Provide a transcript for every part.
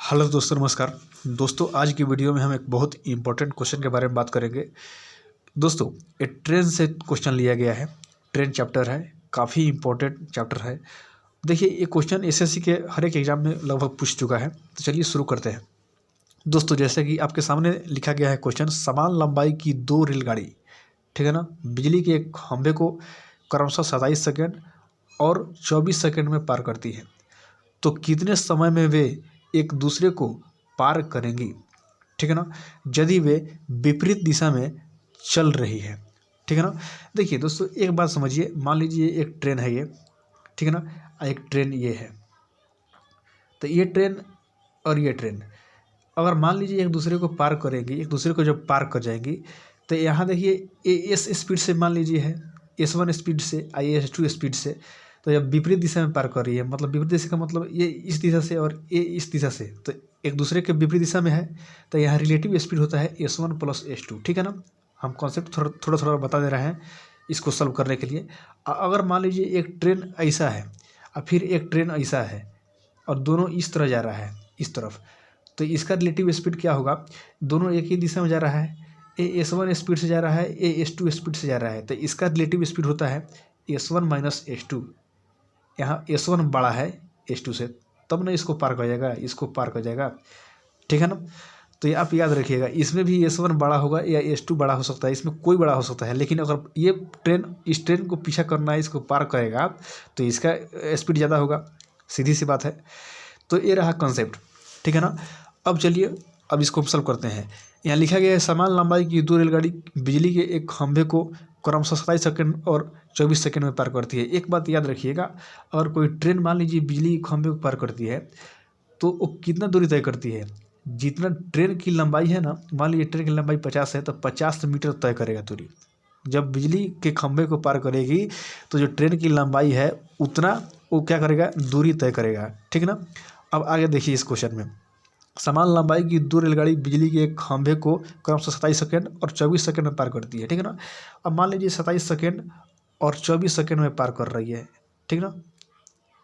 Hello दोस्तों, नमस्कार दोस्तों। आज की वीडियो में हम एक बहुत इंपॉर्टेंट क्वेश्चन के बारे में बात करेंगे। दोस्तों, ये ट्रेन से क्वेश्चन लिया गया है। ट्रेन चैप्टर है, काफ़ी इंपॉर्टेंट चैप्टर है। देखिए, ये क्वेश्चन एसएससी के हर एक एग्जाम में लगभग पूछ चुका है। तो चलिए शुरू करते हैं। दोस्तों, जैसे कि आपके सामने लिखा गया है क्वेश्चन, समान लंबाई की दो रेलगाड़ी, ठीक है ना, बिजली के एक खंभे को क्रमशः 27 सेकेंड और 24 सेकेंड में पार करती है, तो कितने समय में वे एक दूसरे को पार करेंगी, ठीक है ना, यदि वे विपरीत दिशा में चल रही है, ठीक है ना। देखिए दोस्तों, एक बात समझिए। मान लीजिए एक ट्रेन है ये, ठीक है ना, एक ट्रेन ये है। तो ये ट्रेन और ये ट्रेन अगर मान लीजिए एक दूसरे को पार करेंगी, एक दूसरे को जब पार कर जाएंगी, तो यहाँ देखिए एस स्पीड से मान लीजिए है, S1 स्पीड से, S2 स्पीड से। तो जब विपरीत दिशा में पार कर रही है, मतलब विपरीत दिशा का मतलब ये इस दिशा से और ये इस दिशा से, तो एक दूसरे के विपरीत दिशा में है। तो यहाँ रिलेटिव स्पीड होता है S1 + S2, ठीक है ना। हम कॉन्सेप्ट थोड़ा थोड़ा बता दे रहे हैं इसको सॉल्व करने के लिए। अगर मान लीजिए एक ट्रेन ऐसा है और फिर एक ट्रेन ऐसा है और दोनों इस तरह जा रहा है, इस तरफ, तो इसका रिलेटिव स्पीड क्या होगा? दोनों एक ही दिशा में जा रहा है। S1 स्पीड से जा रहा है, S2 स्पीड से जा रहा है, तो इसका रिलेटिव स्पीड होता है S1 - S2। यहाँ S1 बड़ा है S2 से, तब ना इसको पार कर जाएगा, इसको पार कर जाएगा, ठीक है ना। तो ये आप याद रखिएगा, इसमें भी S1 बड़ा होगा या S2 बड़ा हो सकता है, इसमें कोई बड़ा हो सकता है। लेकिन अगर ये ट्रेन इस ट्रेन को पीछा करना है, इसको पार करेगा, तो इसका स्पीड ज़्यादा होगा, सीधी सी बात है। तो ये रहा कॉन्सेप्ट, ठीक है ना। अब चलिए, अब इसको हम सॉल्व करते हैं। यहाँ लिखा गया है, समान लंबाई की दो रेलगाड़ी बिजली के एक खंभे को क्रमशः 27 सेकेंड और 24 सेकेंड में पार करती है। एक बात याद रखिएगा, अगर कोई ट्रेन मान लीजिए बिजली के खंभे को पार करती है, तो वो कितना दूरी तय करती है? जितना ट्रेन की लंबाई है ना, मान लीजिए ट्रेन की लंबाई 50 है, तो 50 मीटर तय करेगा दूरी। जब बिजली के खंभे को पार करेगी, तो जो ट्रेन की लंबाई है उतना वो क्या करेगा? दूरी तय करेगा, ठीक है ना। अब आगे देखिए इस क्वेश्चन में, समान लंबाई की दो रेलगाड़ी बिजली के एक खंभे को क्रमशः 27 सेकेंड और 24 सेकेंड में पार करती है, ठीक है ना। अब मान लीजिए 27 सेकेंड और 24 सेकेंड में पार कर रही है, ठीक ना।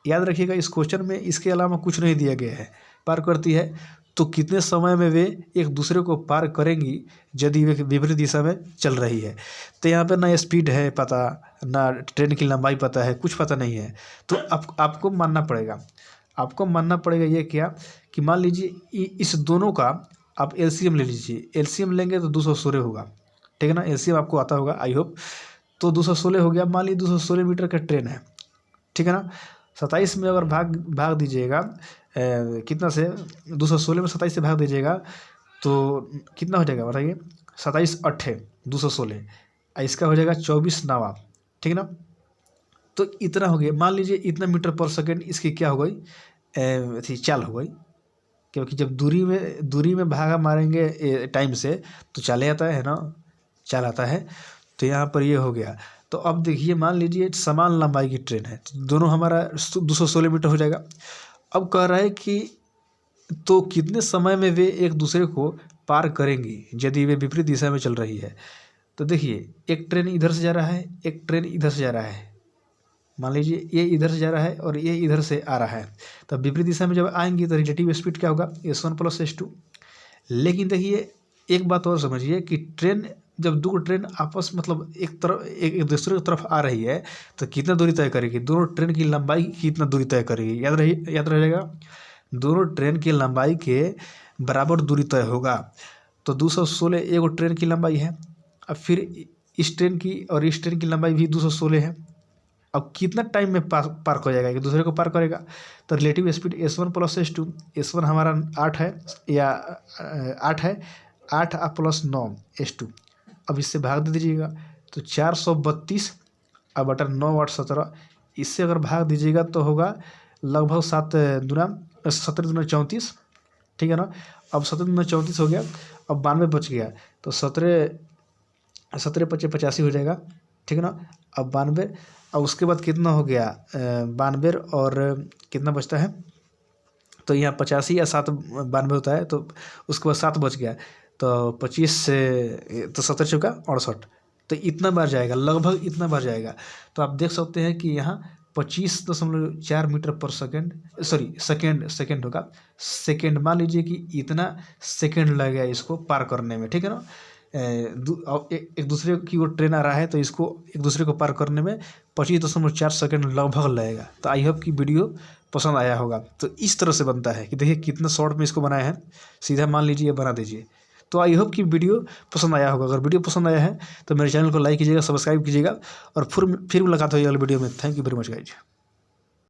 याद रखिएगा, इस क्वेश्चन में इसके अलावा कुछ नहीं दिया गया है। पार करती है तो कितने समय में वे एक दूसरे को पार करेंगी यदि वे विपरीत दिशा में चल रही है। तो यहाँ पर ना स्पीड है पता, ना ट्रेन की लंबाई पता है, कुछ पता नहीं है। तो आपको मानना पड़ेगा, आपको मानना पड़ेगा ये क्या, कि मान लीजिए इस दोनों का आप एलसीएम ले लीजिए। एलसीएम लेंगे तो 216 होगा, ठीक है ना। एलसीएम आपको आता होगा, आई होप। तो 216 हो गया। मान लीजिए 216 मीटर का ट्रेन है, ठीक है ना। 27 में अगर भाग दीजिएगा, कितना से 216 में 27 से भाग दीजिएगा तो कितना हो जाएगा बताइए? 27 8 216, इसका हो जाएगा 24 9, ठीक है ना। तो इतना हो गया। मान लीजिए इतना मीटर पर सेकेंड इसकी क्या हो गई? थी चाल हो गई, क्योंकि जब दूरी में भागा मारेंगे टाइम से तो चाले आता है ना, चाल आता है। तो यहाँ पर ये हो गया। तो अब देखिए, मान लीजिए समान लंबाई की ट्रेन है, तो दोनों हमारा 216 मीटर हो जाएगा। अब कह रहा है कि तो कितने समय में वे एक दूसरे को पार करेंगी यदि वे विपरीत दिशा में चल रही है। तो देखिए, एक ट्रेन इधर से जा रहा है, एक ट्रेन इधर से जा रहा है। मान लीजिए ये इधर से जा रहा है और ये इधर से आ रहा है। तब विपरीत दिशा में जब आएंगी तो रिलेटिव स्पीड क्या होगा? S1 + S2। लेकिन देखिए, एक बात और समझिए कि ट्रेन जब दो ट्रेन आपस मतलब एक दूसरे की तरफ आ रही है, तो कितना दूरी तय करेगी? दोनों ट्रेन की लंबाई कितना दूरी तय करेगी? याद रहेगा, दोनों ट्रेन की लंबाई के बराबर दूरी तय होगा। तो 216 एक ट्रेन की लंबाई है, अब फिर इस ट्रेन की और इस ट्रेन की लंबाई भी 216 है। अब कितना टाइम में पार हो जाएगा, एक दूसरे को पार करेगा? तो relative speed S1 + S2। S1 हमारा 8 है, या 8 है, 8 + 9 S2। अब इससे भाग दे दीजिएगा तो 432 अब बटा 9 8 17, इससे अगर भाग दीजिएगा तो होगा लगभग 7 दूना 17 दूना 34, ठीक है ना। अब 17 दूना 34 हो गया। अब 92 बच गया, तो 17 17 × 5 = 85 हो जाएगा, ठीक है ना। अब 92, अब उसके बाद कितना हो गया? 92 और कितना बचता है? तो यहाँ 85 या 7 92 होता है, तो उसके बाद 7 बच गया, तो 25 से तो 17 चौका 68, तो इतना बार जाएगा, लगभग इतना बार जाएगा। तो आप देख सकते हैं कि यहाँ 25.4 मीटर पर सेकेंड, सॉरी सेकेंड होगा, सेकेंड मान लीजिए कि इतना सेकेंड लगेगा इसको पार करने में, ठीक है ना। एक दूसरे की ओर ट्रेन आ रहा है तो इसको एक दूसरे को पार करने में 25.4 सेकेंड लगभग लगेगा। तो आई होप कि वीडियो पसंद आया होगा। तो इस तरह से बनता है कि देखिए कितना शॉर्ट में इसको बनाया है, सीधा मान लीजिए बना दीजिए। तो आई होप कि वीडियो पसंद आया होगा। अगर वीडियो पसंद आया है तो मेरे चैनल को लाइक कीजिएगा, सब्सक्राइब कीजिएगा और फिर मुलाकात होगी अगले वीडियो में। Thank you very much guys.